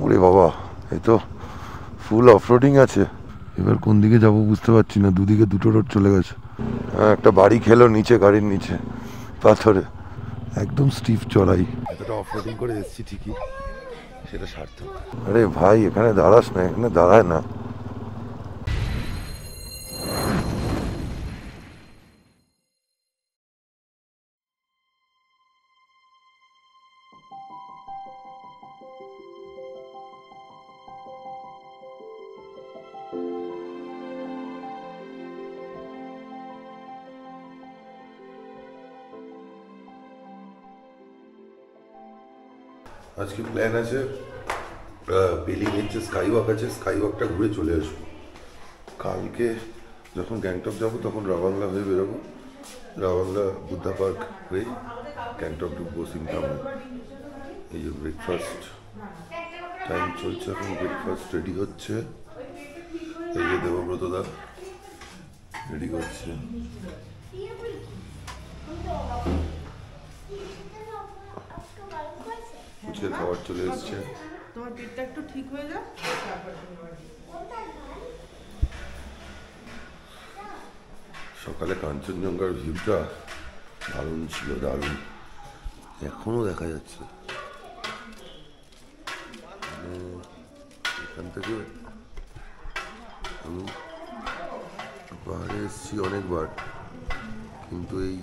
ওরে বাবা, এ তো ফুল অফরোডিং আছে। এবার কোন দিকে যাব বুঝতে পারছি না, দুদিকে দুটো রোড চলে গেছে। একটা বাড়ি খেলো নিচে, গাড়ির নিচে পাথরে, একদম স্টিফ চড়াই। এতটা অফরোডিং করে এসেছি ঠিকই, সেটা সার্থক। আরে ভাই, এখানে দাঁড়াস না, এখানে দাঁড়ায় না। আজকে প্ল্যান আছে, পেলিং এর যে স্কাই ওয়াক আছে, স্কাই ওয়াকটা ঘুরে চলে আসবো। কালকে যখন গ্যাংটক যাবো তখন রাবাংলা হয়ে বেরোবো, রাবাংলা বুদ্ধা পার্ক হয়ে গ্যাংটক ঢুকবো সিংটামে। এই যে ব্রেকফাস্ট টাইম চলছে, এখন ব্রেকফাস্ট রেডি হচ্ছে। এই যে দেবব্রত দা রেডি করছে। ফুচকের খাবার চলে এসছে। তোমার পেটটা একটু ঠিক হয়ে যাক। সকালে কাঞ্চনজঙ্ঘার ভিউটা দারুণ ছিল, দারুণ। এখনো দেখা যাচ্ছে। এখান থেকে আমি পাহাড়ে এসেছি অনেকবার, কিন্তু এই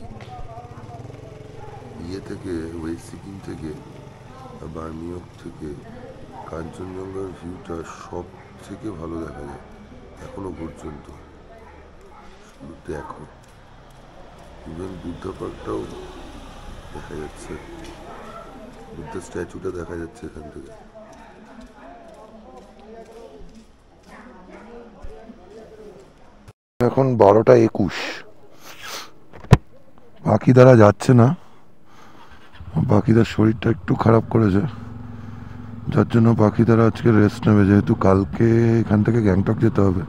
ইয়ে থেকে, ওয়েস্ট সিকিম থেকে, বার্মিয়ক থেকে কাঞ্চনজঙ্ঘার ভিউটা সব থেকে ভালো দেখা যায় এখনো পর্যন্ত। দেখো, ইভেন বুদ্ধা পার্কটাও দেখা যাচ্ছে, বুদ্ধা স্ট্যাচুটা দেখা যাচ্ছে এখান থেকে। এখন 12:21, বাকিদারা যাচ্ছে না, বাকিদার শরীরটা একটু খারাপ করেছে, যার জন্য পাখিদারা আজকে রেস্ট নেবে। যেহেতু কালকে এখান থেকে গ্যাংটক যেতে হবে,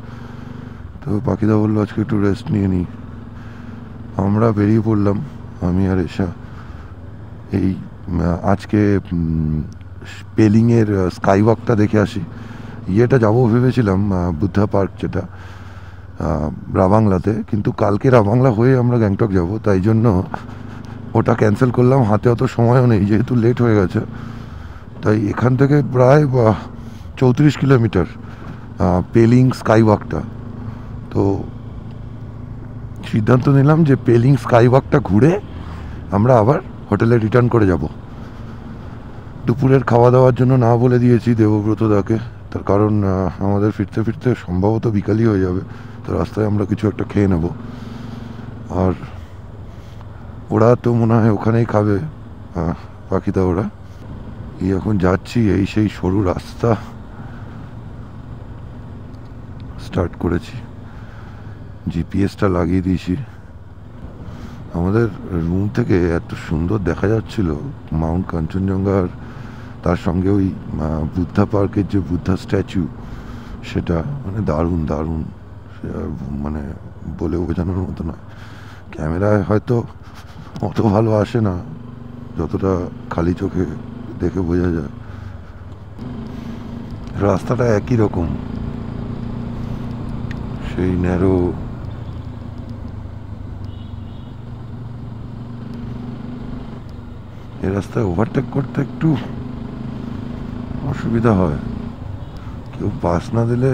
তো পাখিদা বললো আজকে একটু রেস্ট নিয়ে নিই। আমরা বেরিয়ে পড়লাম, আমি আর এশা। এই আজকে পেলিংয়ের স্কাই ওয়াকটা দেখে আসি। ইয়েটা যাবো ভেবেছিলাম বুদ্ধা পার্ক, যেটা রাবাংলাতে, কিন্তু কালকে রাবাংলা হয়ে আমরা গ্যাংটক যাব, তাই জন্য ওটা ক্যান্সেল করলাম। হাতে অত সময়ও নেই, যেহেতু লেট হয়ে গেছে। তাই এখান থেকে প্রায় 34 কিলোমিটার পেলিং স্কাই ওয়াকটা। তো সিদ্ধান্ত নিলাম যে পেলিং স্কাই ওয়াকটা ঘুরে আমরা আবার হোটেলে রিটার্ন করে যাব। দুপুরের খাওয়া দাওয়ার জন্য না বলে দিয়েছি দেবব্রত দাকে, তার কারণ আমাদের ফিরতে ফিরতে সম্ভবত বিকালই হয়ে যাবে, তো রাস্তায় আমরা কিছু একটা খেয়ে নেব। আর ওরা তো মনে হয় ওখানেই খাবে, পাখিদা ওরা। এই এখন যাচ্ছি, এই সেই সরু রাস্তা স্টার্ট করেছি, জিপিএসটা লাগিয়ে দিয়েছি। আমাদের রুম থেকে এত সুন্দর দেখা যাচ্ছিল মাউন্ট কাঞ্চনজঙ্ঘা, আর তার সঙ্গে ওই বুদ্ধা পার্কের যে বুদ্ধা স্ট্যাচু, সেটা মানে দারুণ দারুণ, মানে বলে বোঝানোর মতো নয়। ক্যামেরায় হয়তো অত ভালো আসে না, যতটা খালি চোখে দেখে বোঝা যায়। রাস্তাটা একই রকম, সেই ন্যারো। এই রাস্তায় ওভারটেক করতে একটু অসুবিধা হয়, কেউ পাস না দিলে,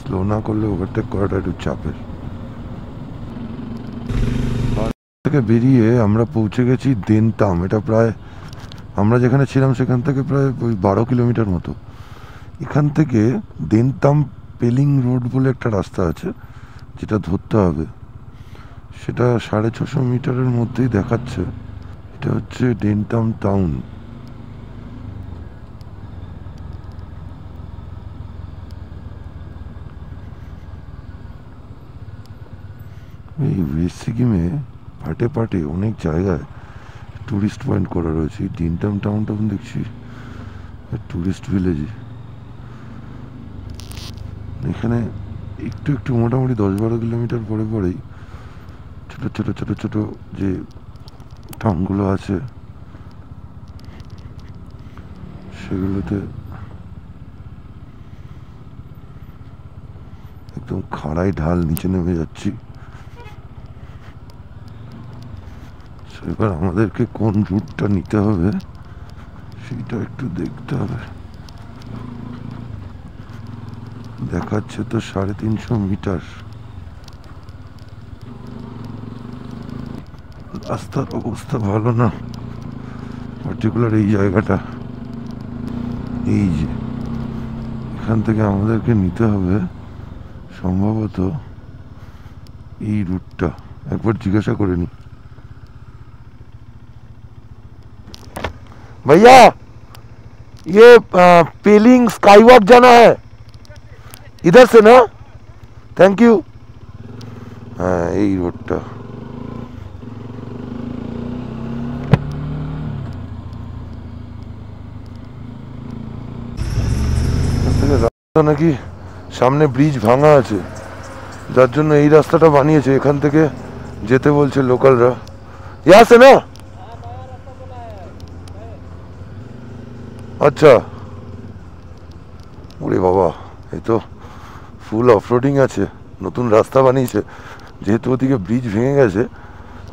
স্লো না করলে ওভারটেক করাটা একটু চাপের। থেকে বেরিয়ে আমরা পৌঁছে গেছি দেনতাম। এটা প্রায়, আমরা যেখানে ছিলাম সেখান থেকে প্রায় ওই 12 কিলোমিটার মতো। এখান থেকে দেনতাম পেলিং রোড বলে একটা রাস্তা আছে, যেটা ধরতে হবে। সেটা 650 মিটারের মধ্যেই দেখাচ্ছে। এটা হচ্ছে দেনতাম টাউন। এই ওয়েস্ট সিকিমে পাটে পাটে অনেক জায়গায় টুরিস্ট পয়েন্ট করা রয়েছে। দেনতাম টাউনটা দেখছি টুরিস্ট ভিলেজ। এখানে একটু একটু মোটামুটি 10-12 কিলোমিটার পরে পরেই ছোটো ছোটো ছোটো ছোটো যে টাউনগুলো আছে, সেগুলোতে একদম খাড়াই ঢাল নিচে নেমে যাচ্ছি। এবার আমাদেরকে কোন রুটটা নিতে হবে সেটা একটু দেখতে হবে। দেখাচ্ছে তো 350 মিটার। রাস্তার অবস্থা ভালো না, পার্টিকুলার এই জায়গাটা। এই যে এখান থেকে আমাদেরকে নিতে হবে সম্ভবত এই রুটটা। একবার জিজ্ঞাসা করে নি। भैया ये पेलिंग स्काई वॉक जाना है इधर से ना? Thank you. हाँ यही रोडটা। রাস্তা নাকি সামনে ব্রিজ ভাঙা আছে, যার জন্য এই রাস্তাটা বানিয়েছে। এখান থেকে যেতে বলছে লোকালরা। यहाँ से ना? আচ্ছা। ওরে বাবা, এই তো ফুল অফরোডিং আছে। নতুন রাস্তা বানিয়েছে, যেহেতু ওদিকে ব্রিজ ভেঙে গেছে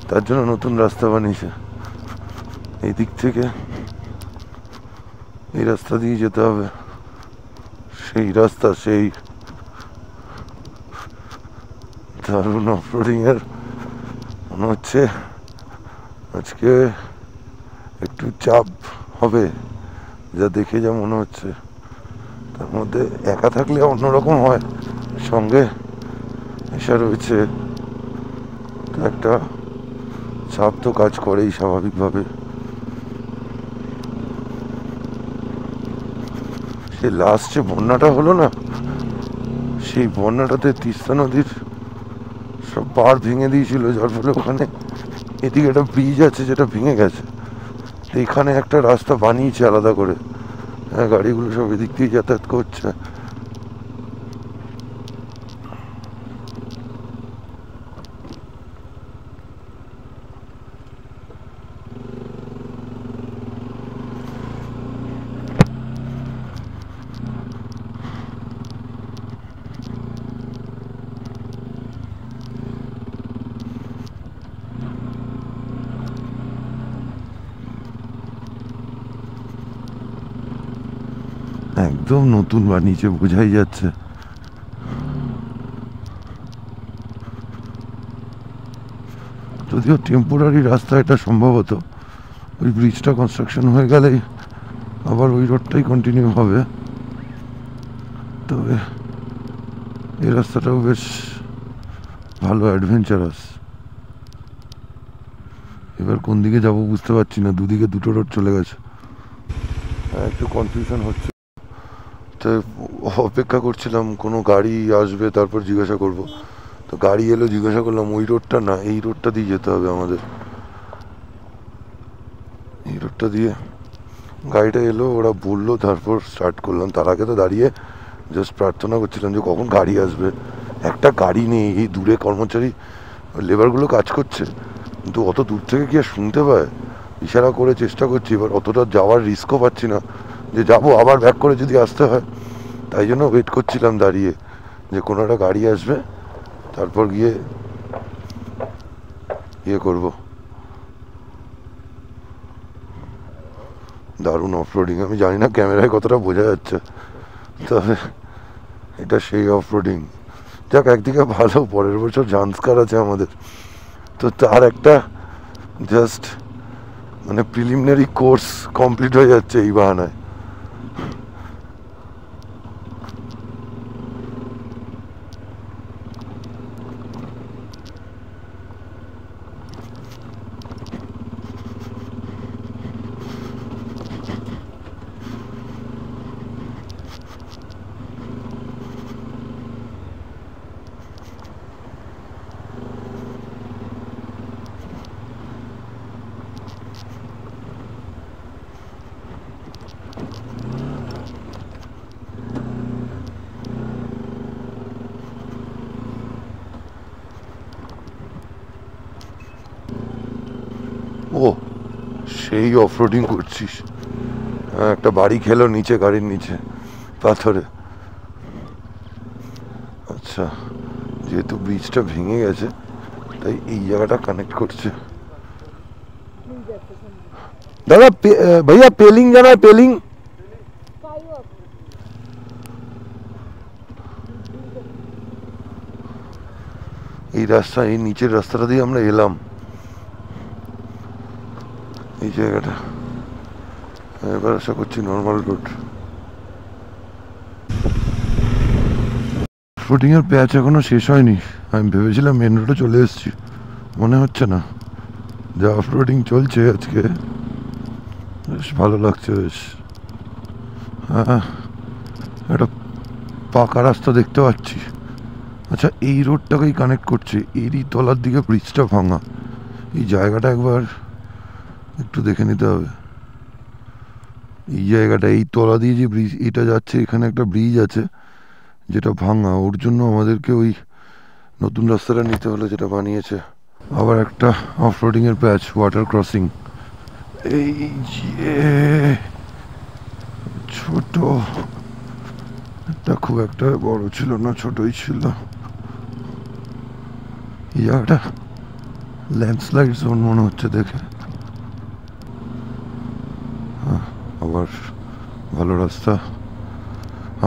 তার জন্য নতুন রাস্তা বানিয়েছে। এই দিক থেকে এই রাস্তা দিয়ে যেতে হবে। সেই রাস্তা, সেই দারুণ অফরোডিং এর। মনে হচ্ছে আজকে একটু চাপ হবে, যা দেখে যা মনে হচ্ছে। তার মধ্যে একা থাকলে অন্যরকম হয়, সঙ্গে এসে রয়েছে একটা চাপ তো কাজ করেই স্বাভাবিকভাবে। সে লাস্ট যে বন্যাটা হলো না, সেই বন্যাটাতে তিস্তা নদীর সব পাড় ভেঙে দিয়েছিল, যার ফলে ওখানে এদিকে একটা ব্রিজ আছে যেটা ভেঙে গেছে। এখানে একটা রাস্তা বানিয়েছে আলাদা করে, হ্যাঁ গাড়িগুলো সব এদিক দিয়ে যাতায়াত করছে। একদম নতুন বানিয়েছে, বোঝাই যাচ্ছে। যদিও টেম্পোরারি রাস্তা এটা, সম্ভবত ওই ব্রিজটা কনস্ট্রাকশন হয়ে গেলেই আবার ওই রোডটাই কন্টিনিউ হবে। তবে এই রাস্তাটাও বেশ ভালো, অ্যাডভেঞ্চারাস। এবার কোন দিকে যাব বুঝতে পারছি না, দুদিকে দুটো রোড চলে গেছে, একটু কনফিউশন হচ্ছে। তো অপেক্ষা করছিলাম কোনো গাড়ি আসবে, তারপর জিজ্ঞাসা করব। তো গাড়ি এলো, জিজ্ঞাসা করলাম ওই রোডটা না, এই রোডটা দিয়ে যেতে হবে আমাদের। এই রোডটা দিয়ে গাড়িটা এলো, ওরা বললো, তারপর স্টার্ট করলাম। তার আগে তো দাঁড়িয়ে জাস্ট প্রার্থনা করছিলাম যে কখন গাড়ি আসবে। একটা গাড়ি নেই, এই দূরে কর্মচারী লেবারগুলো কাজ করছে, কিন্তু অত দূর থেকে কি আর শুনতে পায়? ইশারা করে চেষ্টা করছি, এবার অতটা যাওয়ার রিস্কও পাচ্ছি না যে যাবো আবার ব্যাক করে যদি আসতে হয়। তাই জন্য ওয়েট করছিলাম দাঁড়িয়ে যে কোনো একটা গাড়ি আসবে, তারপর গিয়ে ইয়ে করবো। দারুণ অফরোডিং। আমি জানি না ক্যামেরায় কতটা বোঝা যাচ্ছে, তবে এটা সেই অফরোডিং। যাক, একদিকে ভালো, পরের বছর জান্সকার আছে আমাদের, তো তার একটা জাস্ট মানে প্রিলিমিনারি কোর্স কমপ্লিট হয়ে যাচ্ছে এই বাহানায়। ও সেই অফরোডিং করছিস? একটা বাড়ি খেলো নিচে, গাড়ির নিচে পাথরে। আচ্ছা, যেহেতু ব্রিজটা ভেঙে গেছে তাই এই জায়গাটা কানেক্ট করছে। দাদা ভাইয়া পেলিং জানা है पेलिंग? এই রাস্তা, এই নিচের রাস্তাটা দিয়ে আমরা এলাম এই জায়গাটা। এবার আশা করছি নর্মাল রোড। অফরোডিং এর প্যাচ এখনো শেষ হয়নি। আমি ভেবেছিলাম মেন রোডে চলে এসেছি, মনে হচ্ছে না। যা অফরোডিং চলছে আজকে, বেশ ভালো লাগছে। বেশ হ্যাঁ, একটা পাকা রাস্তা দেখতে পাচ্ছি। আচ্ছা, এই রোডটাকেই কানেক্ট করছে, এরই তলার দিকে ব্রিজটা ভাঙা। এই জায়গাটা একবার একটু দেখে নিতে হবে। এই জায়গাটা, এই তলা দিয়ে যে ব্রিজ এটা যাচ্ছে, এখানে একটা ব্রিজ আছে যেটা ভাঙা। ওর জন্য আমাদেরকে ওই নতুন রাস্তাটা নিতে হলো যেটা বানিয়েছে। আবার একটা অফরোডিং এর প্যাচ, ওয়াটার ক্রসিং। এই যে ছোট, এটা খুব একটা বড় ছিল না, ছোটই ছিল। এই জায়গাটা ল্যান্ডস্লাইড জোন মনে হচ্ছে দেখে। আবার ভালো রাস্তা।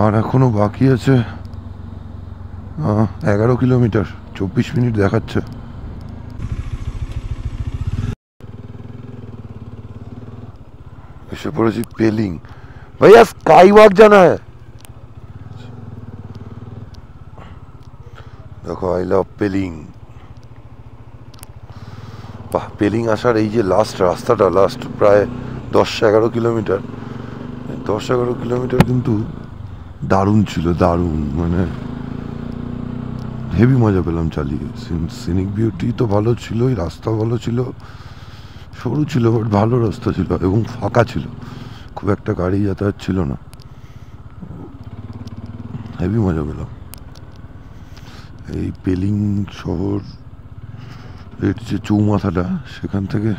আর এখনো বাকি আছে 11 কিলোমিটার, 24 মিনিট দেখাচ্ছে। এসে পড়েছি পেলিং। ভাইয়া স্কাই ওয়াক জানা है? দেখো, আই লাভ পেলিং। বাহ, পেলিং আসার এই যে লাস্ট রাস্তাটা, লাস্ট প্রায় 10-11 কিলোমিটার, 10-11 কিলোমিটার কিন্তু দারুণ ছিল, দারুণ। মানে হেভি মজা পেলাম চালিয়ে। সিনিক বিউটি তো ভালো ছিলই, রাস্তা ভালো ছিল, সরু ছিল বাট ভালো রাস্তা ছিল এবং ফাঁকা ছিল, খুব একটা গাড়ি যাতায়াত ছিল না। হেভি মজা পেলাম। এই পেলিং শহর এর যে চৌমাথাটা, সেখান থেকে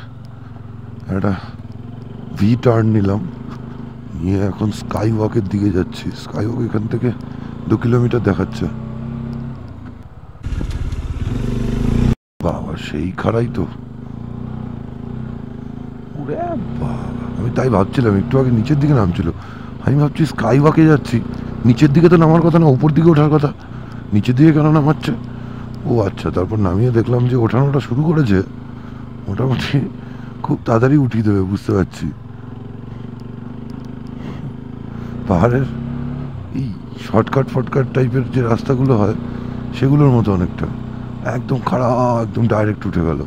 একটা ভি টার্ন নিলাম, নিয়ে এখন স্কাই ওয়াকের দিকে যাচ্ছি। স্কাই ওয়াক এখান থেকে 2 কিলোমিটার দেখাচ্ছে। বাবা, সেই খাড়াই তো। আমি তাই ভাবছিলাম, একটু আগে নিচের দিকে নামছিল, আমি ভাবছি স্কাই ওয়াকে যাচ্ছি, নিচের দিকে তো নামার কথা না, উপর দিকে ওঠার কথা, নিচের দিকে কেন নামাচ্ছে? ও আচ্ছা, তারপর নামিয়ে দেখলাম যে ওঠানোটা শুরু করেছে, মোটামুটি খুব তাড়াতাড়ি উঠিয়ে দেবে, বুঝতে পারছি। পাহাড়ের এই শর্টকাট ফটকাট টাইপের যে রাস্তাগুলো হয়, সেগুলোর মতো অনেকটা, একদম খাড়া, একদম ডাইরেক্ট উঠে গেল।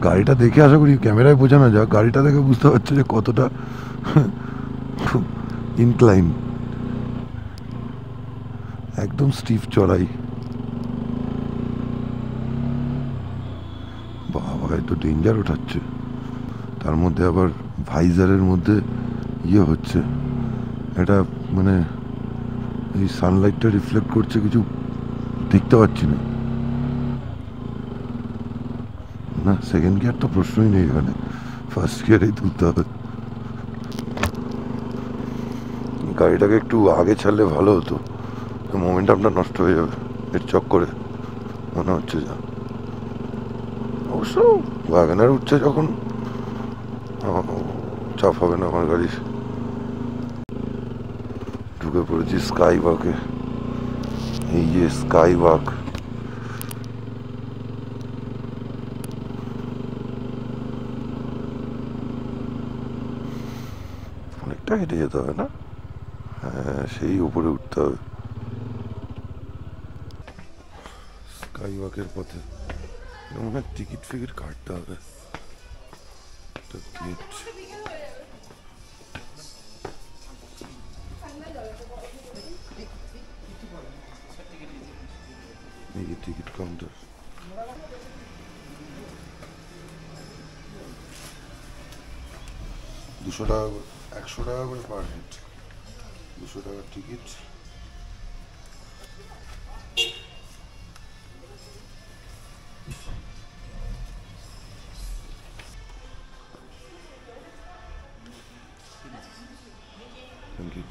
গাড়িটা দেখে আশা করি ক্যামেরায় বোঝানো যাক, গাড়িটা দেখে বুঝতে পারছে যে কতটা ইনক্লাইন, একদম স্টিফ চড়াই। বাবা, এত ডেঞ্জার ওঠাচ্ছে, তার মধ্যে আবার ভাইজারের মধ্যে ইয়ে হচ্ছে, এটা মানে এই সানলাইটটা রিফ্লেক্ট করছে, কিছু দেখতে পাচ্ছি না। না, সেকেন্ড গিয়ার তো প্রশ্নই নেই এখানে, ফার্স্ট গিয়ারেই তুলতে হবে। গাড়িটাকে একটু আগে ছাড়লে ভালো হতো, মোমেন্টামটা নষ্ট হয়ে যাবে এর চক্করে মনে হচ্ছে। যা অবশ্য ওয়াগনার উঠছে যখন, চাপ হবে না আমার গাড়ির। ঢুকে পড়েছি স্কাই ওয়াকে। এই যে স্কাই ওয়াক, অনেকটা হেঁটে যেতে হবে না? হ্যাঁ, সেই উপরে উঠতে হবে স্কাই ওয়াকের পথে। মনে হয় টিকিট ফিকিট কাটতে হবে। গেট, এই যে টিকিট কাউন্টার। 200 টাকা, 100 টাকা করে পার হেড, 200 টাকার টিকিট। Thank you.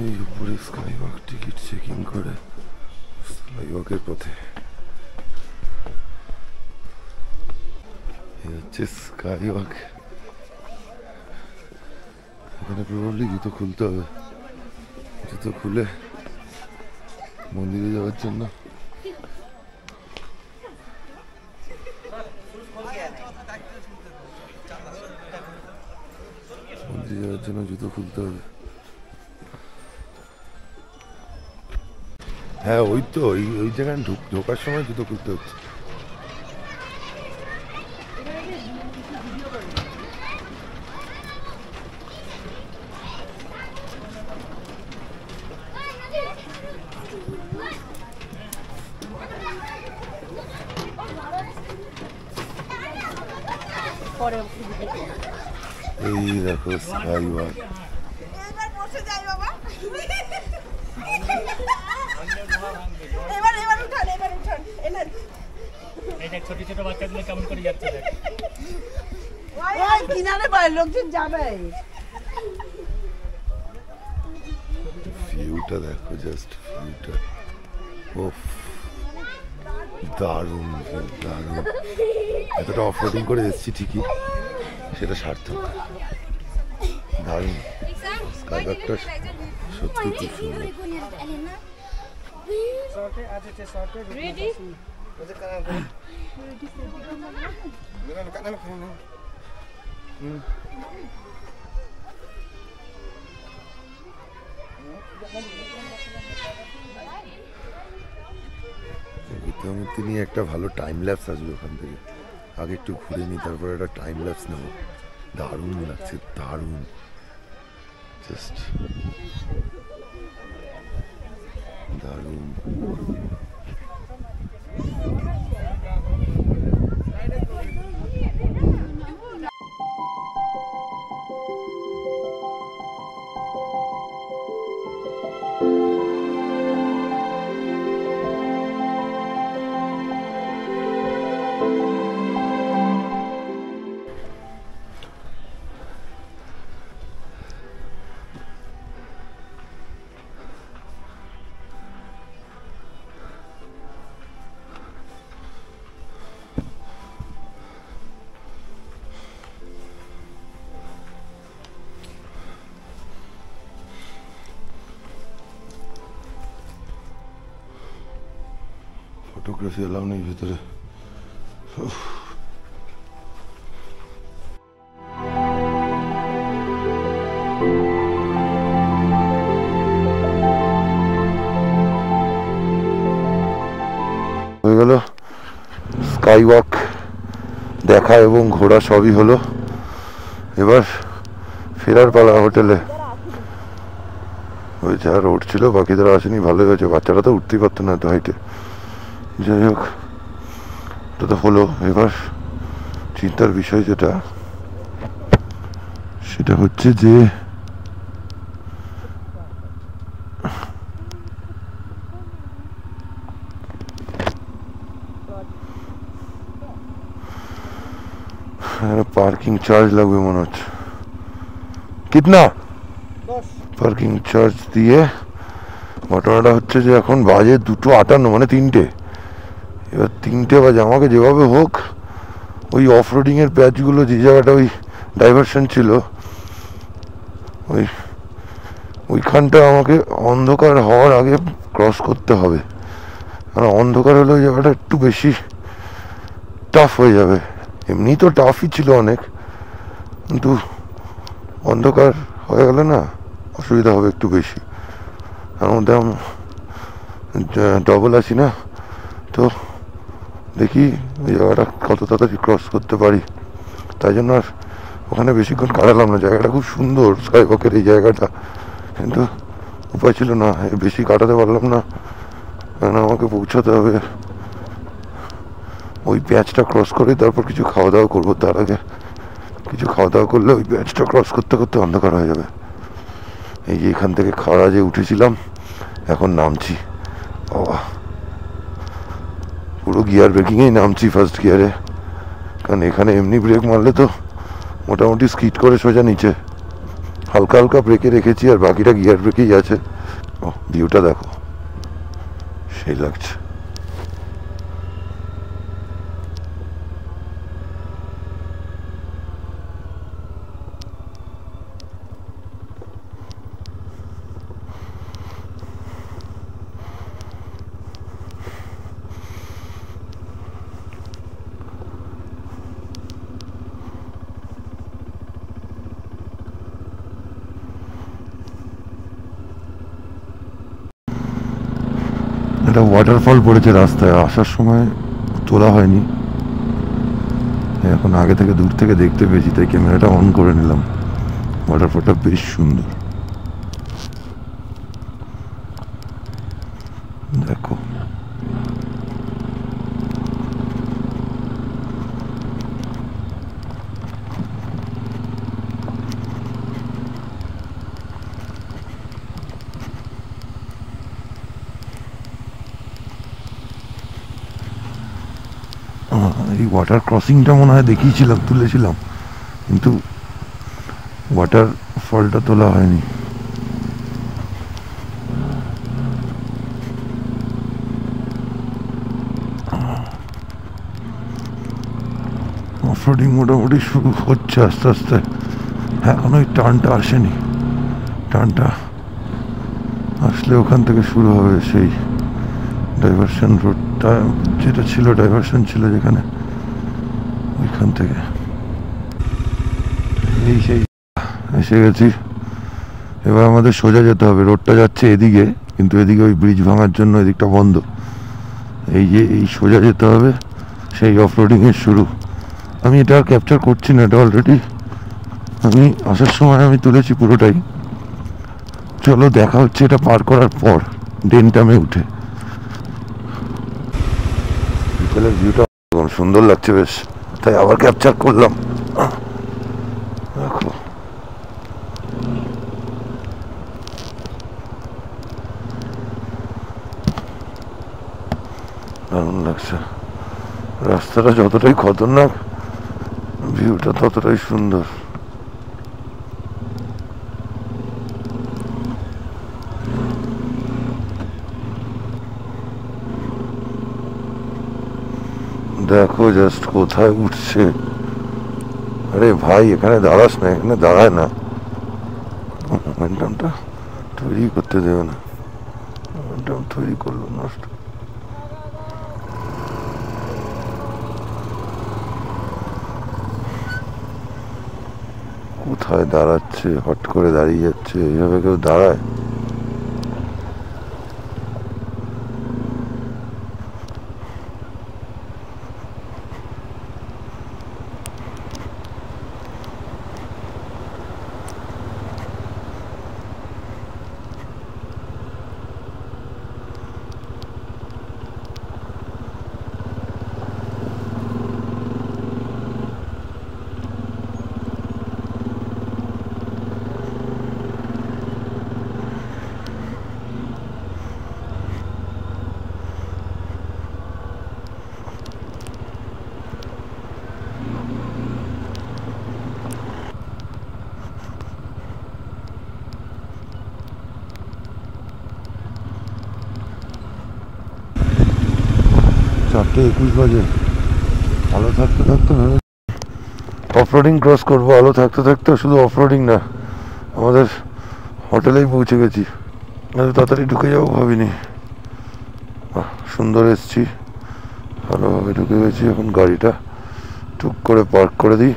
এই উপরে স্কাইওয়াক টিকিট চেকিং করে স্কাইওয়াকের পথে এই হচ্ছে স্কাইওয়াক। এখানে প্রবাবলি জুতো খুলতে হবে, জুতো খুলে মন্দিরে যাওয়ার জন্য জুতো খুলতে হবে। হ্যাঁ ওই তো ওই জায়গায় ঢোকার সময় জুতো খুলতে হচ্ছে। এই দেখো স্কাইওয়াক। ছোট ছোট বাচ্চাগুলো কেমন করে যাচ্ছে কিনারে লোকজন যাবে। ভিউটা দেখো, জাস্ট ভিউটা, ওফ দারুণ ভিউ, দারুণ। এতটা অফরোডিং করে এসেছি ঠিকই, সেটা সার্থক। দারুণ স্কাইওয়াকটা সত্যি খুব সুন্দর। বুদ্ধমূর্তি নিয়ে একটা ভালো টাইম ল্যাপস আসবে ওখান থেকে। আগে একটু ঘুরে নিই, তারপরে একটা টাইম ল্যাপস নেবো। দারুণ লাগছে, দারুণ, জাস্ট দারুণ। ফটোগ্রাফি এলাও নেই ভেতরে। হয়ে গেল স্কাইওয়াক দেখা এবং ঘোরা সবই হলো। এবার ফেরার পালা হোটেলে। ওই যারা উঠছিল বাকিদের আসেনি, ভালোই হয়েছে। বাচ্চারা তো উঠতেই পারতো না এত হাইটে। যাই হোক, এটা তো হলো। এবার চিন্তার বিষয় যেটা, সেটা হচ্ছে যে পার্কিং চার্জ লাগবে মনে হচ্ছে। কিতনা পার্কিং চার্জ দিয়ে? ঘটনাটা হচ্ছে যে এখন বাজে 2:58, মানে 3টে। এবার 3টে বাজে, আমাকে যেভাবে হোক ওই অফ রোডিংয়ের প্যাচগুলো, যে জায়গাটা ওই ডাইভারশন ছিল, ওইখানটা আমাকে অন্ধকার হওয়ার আগে ক্রস করতে হবে। কারণ অন্ধকার হলে ওই জায়গাটা একটু বেশি টাফ হয়ে যাবে। এমনি তো টাফই ছিল অনেক, কিন্তু অন্ধকার হয়ে গেলে না অসুবিধা হবে একটু বেশি। তার মধ্যে ডবল আছি না, তো দেখি ওই জায়গাটা কত তাড়াতাড়ি ক্রস করতে পারি। তাই জন্য আর ওখানে বেশিক্ষণ কাটালাম না। জায়গাটা খুব সুন্দর, স্কাইওয়াকের এই জায়গাটা, কিন্তু উপায় ছিল না, বেশি কাটাতে পারলাম না। কারণ আমাকে পৌঁছাতে হবে ওই প্যাচটা ক্রস করে, তারপর কিছু খাওয়া দাওয়া করবো। তার আগে কিছু খাওয়া দাওয়া করলে ওই প্যাচটা ক্রস করতে করতে অন্ধকার হয়ে যাবে। এই যে এখান থেকে খাড়া যে উঠেছিলাম, এখন নামছি। বাবা, পুরো গিয়ার ব্রেকিংয়েই নামছি, ফার্স্ট গিয়ারে। কারণ এখানে এমনি ব্রেক মারলে তো মোটামুটি স্কিড করে সোজা নিচে হালকা হালকা ব্রেকে রেখেছি আর বাকিটা গিয়ার ব্রেকেই আছে। ও ভিউটা দেখো, সেই লাগছে। একটা ওয়াটারফল পড়েছে রাস্তায়, আসার সময় তোলা হয়নি, এখন আগে থেকে দূর থেকে দেখতে পেয়েছি তাই ক্যামেরাটা অন করে নিলাম। ওয়াটারফলটা বেশ সুন্দর, দেখো। এই ওয়াটার ক্রসিংটা মনে হয় দেখিয়েছিলাম, তুলেছিলাম, কিন্তু ওয়াটার ফলটা তোলা হয়নি। অফরোডিং মোটামুটি শুরু হচ্ছে আস্তে আস্তে, এখন ওই টার্নটা আসেনি, টার্নটা আসলে ওখান থেকে শুরু হবে সেই ডাইভারশন রোডটা, যেটা ছিল ডাইভারশন ছিল যেখানে, ওইখান থেকে। এই সেই এসে গেছি, এবার আমাদের সোজা যেতে হবে। রোডটা যাচ্ছে এদিকে, কিন্তু এদিকে ওই ব্রিজ ভাঙার জন্য এদিকটা বন্ধ। এই যে এই সোজা যেতে হবে, সেই অফরোডিংয়ের শুরু। আমি এটা আর ক্যাপচার করছি না, এটা অলরেডি আমি আসার সময় আমি তুলেছি পুরোটাই। চলো দেখা হচ্ছে এটা পার করার পর ডেনটামে উঠে। বিকেলের ভিউটা সুন্দর লাগছে বেশ, তাই আবার ক্যাপচার করলাম। দেখো দারুণ লাগছে। রাস্তাটা যতটাই খতরনাক, ভিউটা ততটাই সুন্দর। দেখো জাস্ট কোথায় উঠছে। আরে ভাই এখানে দাঁড়াস না, এখানে দাঁড়ায় না, মোমেন্টামটা তৈরি করতে দেবে না। মোমেন্টাম তৈরি করলো নষ্ট। কোথায় দাঁড়াচ্ছে, হট করে দাঁড়িয়ে যাচ্ছে, এইভাবে কেউ দাঁড়ায়? চারটে 21 বাজে, আলো থাকতে থাকতে অফরোডিং ক্রস করবো। আলো থাকতে থাকতে শুধু অফরোডিং না, আমাদের হোটেলেই পৌঁছে গেছি। এত তাড়াতাড়ি ঢুকে যাবো ভাবিনি। সুন্দর এসছি, ভালোভাবে ঢুকে গেছি। এখন গাড়িটা টুক করে পার্ক করে দিই।